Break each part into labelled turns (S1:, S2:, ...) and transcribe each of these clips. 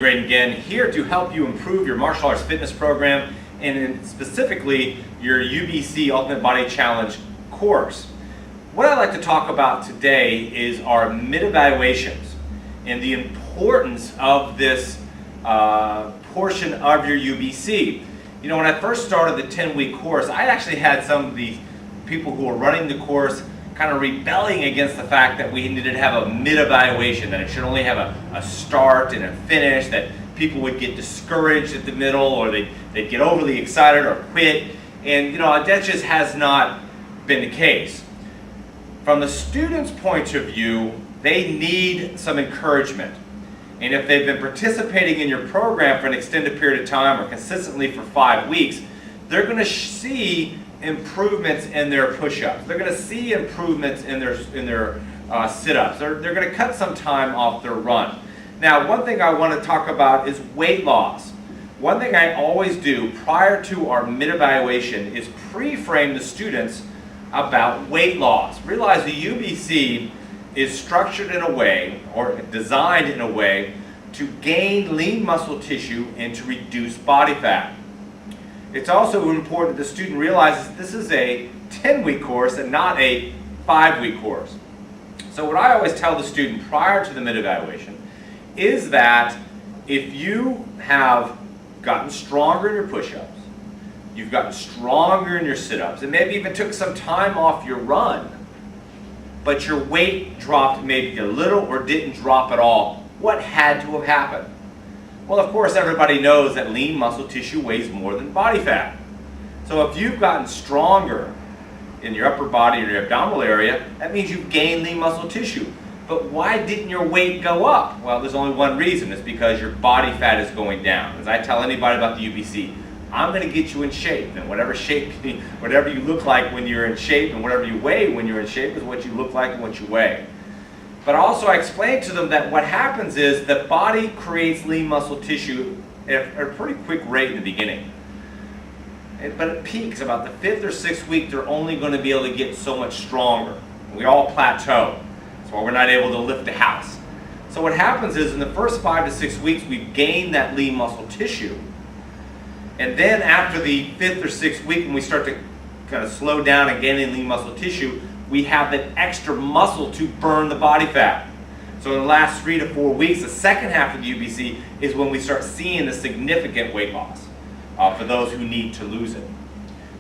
S1: Graden again, here to help you improve your martial arts fitness program and specifically your UBC Ultimate Body Challenge course. What I'd like to talk about today is our mid-evaluations and the importance of this portion of your UBC. You know, when I first started the 10-week course, I actually had some of the people who were running the course kind of rebelling against the fact that we needed to have a mid-evaluation, that it should only have a start and a finish, that people would get discouraged at the middle or they'd get overly excited or quit. And you know, that just has not been the case. From the student's point of view, they need some encouragement. And if they've been participating in your program for an extended period of time or consistently for 5 weeks, they're going to see improvements in their push-ups. They're going to see improvements in their sit-ups. They're going to cut some time off their run. Now, one thing I want to talk about is weight loss. One thing I always do prior to our mid-evaluation is pre-frame the students about weight loss. Realize the UBC is structured in a way or designed in a way to gain lean muscle tissue and to reduce body fat. It's also important that the student realizes this is a 10-week course and not a 5-week course. So what I always tell the student prior to the mid-evaluation is that if you have gotten stronger in your push-ups, you've gotten stronger in your sit-ups, and maybe even took some time off your run, but your weight dropped maybe a little or didn't drop at all, what had to have happened? Well, of course, everybody knows that lean muscle tissue weighs more than body fat. So if you've gotten stronger in your upper body or your abdominal area, that means you've gained lean muscle tissue. But why didn't your weight go up? Well, there's only one reason. It's because your body fat is going down. As I tell anybody about the UBC, I'm going to get you in shape. And whatever shape, whatever you look like when you're in shape and whatever you weigh when you're in shape is what you look like and what you weigh. But also I explained to them that what happens is the body creates lean muscle tissue at a pretty quick rate in the beginning. But it peaks about the 5th or 6th week, they're only going to be able to get so much stronger. We all plateau. That's why we're not able to lift a house. So what happens is in the first 5 to 6 weeks, we've gained that lean muscle tissue. And then after the 5th or 6th week, when we start to kind of slow down and gain lean muscle tissue, we have that extra muscle to burn the body fat. So in the last 3 to 4 weeks, the second half of the UBC is when we start seeing the significant weight loss for those who need to lose it.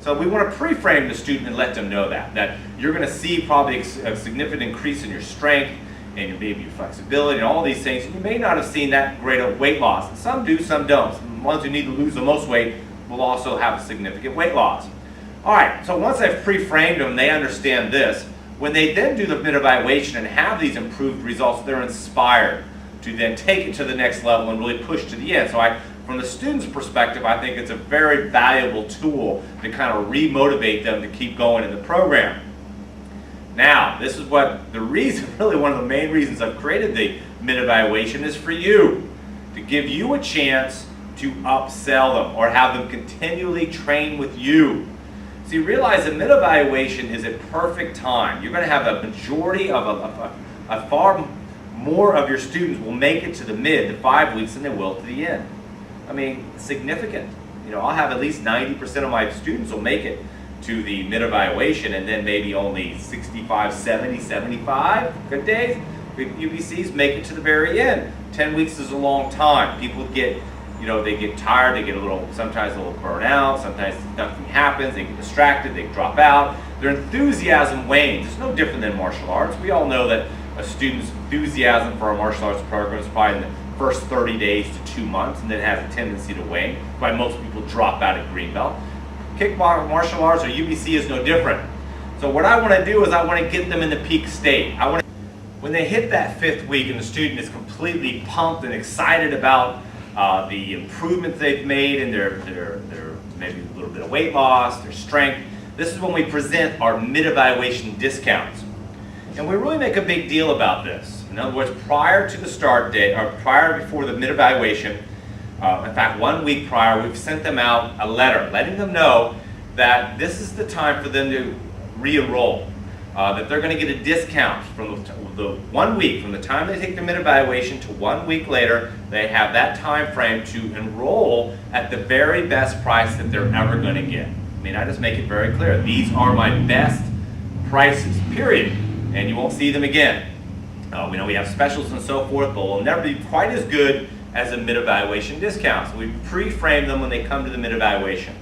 S1: So we want to pre-frame the student and let them know that you're going to see probably a significant increase in your strength and maybe your flexibility and all these things. You may not have seen that great of weight loss. Some do, some don't. The ones who need to lose the most weight will also have a significant weight loss. All right, so once I've pre-framed them, they understand this. When they then do the mid-evaluation and have these improved results, they're inspired to then take it to the next level and really push to the end. So from the student's perspective, I think it's a very valuable tool to kind of re-motivate them to keep going in the program. Now, this is what the reason, really one of the main reasons I've created the mid-evaluation is for you, to give you a chance to upsell them or have them continually train with you. So you realize that mid-evaluation is a perfect time. You're going to have a majority of a far more of your students will make it to the mid, the 5 weeks, than they will to the end. I mean, significant. You know, I'll have at least 90% of my students will make it to the mid-evaluation, and then maybe only 65, 70, 75 good days. UBCs make it to the very end. 10 weeks is a long time. People get, you know, they get tired, they get sometimes a little burnt out, sometimes nothing happens, they get distracted, they drop out. Their enthusiasm wanes. It's no different than martial arts. We all know that a student's enthusiasm for a martial arts program is probably in the first 30 days to 2 months, and then has a tendency to wane. Why most people drop out at Greenbelt. Kickboxing, martial arts, or UBC is no different. So what I want to do is I want to get them in the peak state. When they hit that 5th week and the student is completely pumped and excited about the improvements they've made in their maybe a little bit of weight loss, their strength, this is when we present our mid-evaluation discounts. And we really make a big deal about this. In other words, prior to the start date, or before the mid-evaluation, in fact 1 week prior, we've sent them out a letter letting them know that this is the time for them to re-enroll. that they're going to get a discount from the 1 week, from the time they take the mid-evaluation to 1 week later. They have that time frame to enroll at the very best price that they're ever going to get. I mean, I just make it very clear. These are my best prices, period. And you won't see them again. We know we have specials and so forth, but we'll never be quite as good as a mid-evaluation discount. So we pre-frame them when they come to the mid-evaluation.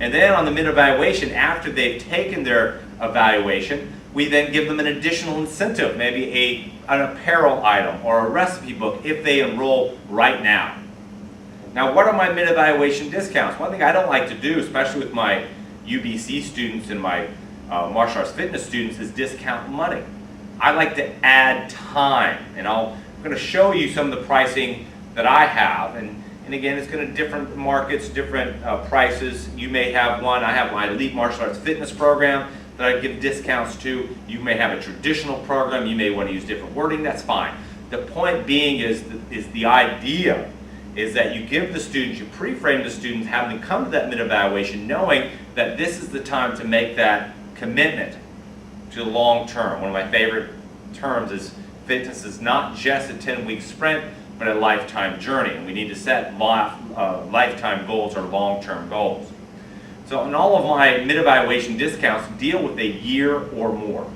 S1: And then on the mid-evaluation, after they've taken their evaluation, we then give them an additional incentive, maybe an apparel item or a recipe book if they enroll right now. Now, what are my mid-evaluation discounts? One thing I don't like to do, especially with my UBC students and my martial arts fitness students, is discount money. I like to add time, and I'm going to show you some of the pricing that I have. And again, it's going to different markets, different prices. You may have one. I have my Elite Martial Arts Fitness program that I give discounts to. You may have a traditional program. You may want to use different wording. That's fine. The point being is the idea is that you give the students, you pre-frame the students, have them come to that mid-evaluation knowing that this is the time to make that commitment to the long term. One of my favorite terms is fitness is not just a 10-week sprint, but a lifetime journey. And we need to set lifetime goals or long-term goals. So in all of my mid-evaluation discounts deal with a year or more.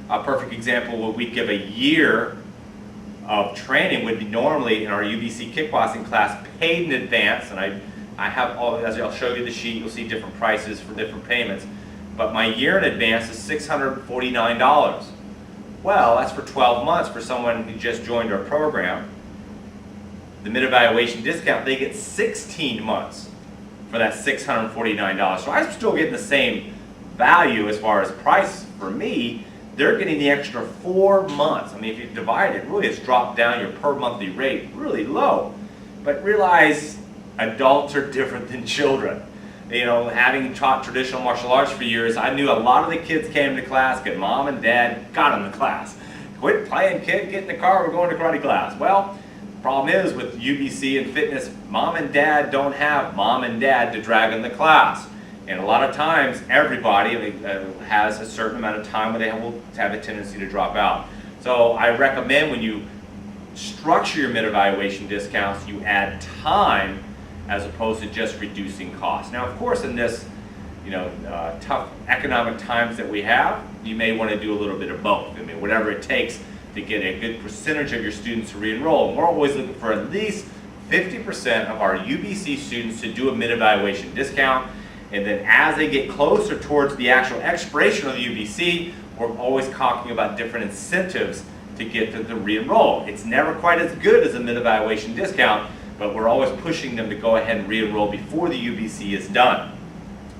S1: A perfect example would we give a year of training would be normally in our UBC kickboxing class paid in advance, and I have all, as I'll show you the sheet, you'll see different prices for different payments, but my year in advance is $649. Well, that's for 12 months for someone who just joined our program. The mid-evaluation discount, they get 16 months for that $649. So I'm still getting the same value as far as price for me. They're getting the extra 4 months. I mean, if you divide it, really it's dropped down your per monthly rate really low. But realize adults are different than children. You know, having taught traditional martial arts for years, I knew a lot of the kids came to class because mom and dad got them to class. Quit playing, kid, get in the car, we're going to karate class. Well, the problem is with UBC and fitness, mom and dad don't have mom and dad to drag in the class. And a lot of times, everybody has a certain amount of time where they will have a tendency to drop out. So I recommend when you structure your mid-evaluation discounts, you add time as opposed to just reducing costs. Now, of course, in this tough economic times that we have, you may want to do a little bit of both. I mean, whatever it takes to get a good percentage of your students to re-enroll. And we're always looking for at least 50% of our UBC students to do a mid-evaluation discount. And then as they get closer towards the actual expiration of the UBC, we're always talking about different incentives to get them to re-enroll. It's never quite as good as a mid-evaluation discount, but we're always pushing them to go ahead and re-enroll before the UBC is done.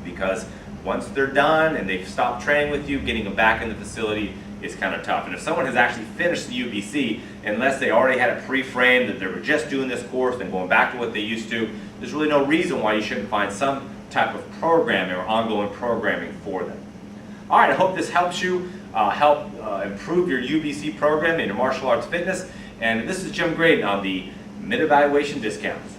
S1: Because once they're done and they've stopped training with you, getting them back in the facility is kind of tough. And if someone has actually finished the UBC, unless they already had it pre-framed that they were just doing this course and going back to what they used to, there's really no reason why you shouldn't find some type of programming or ongoing programming for them. All right, I hope this helps you improve your UBC program in your martial arts fitness. And this is Jim Graden on the mid-evaluation discounts.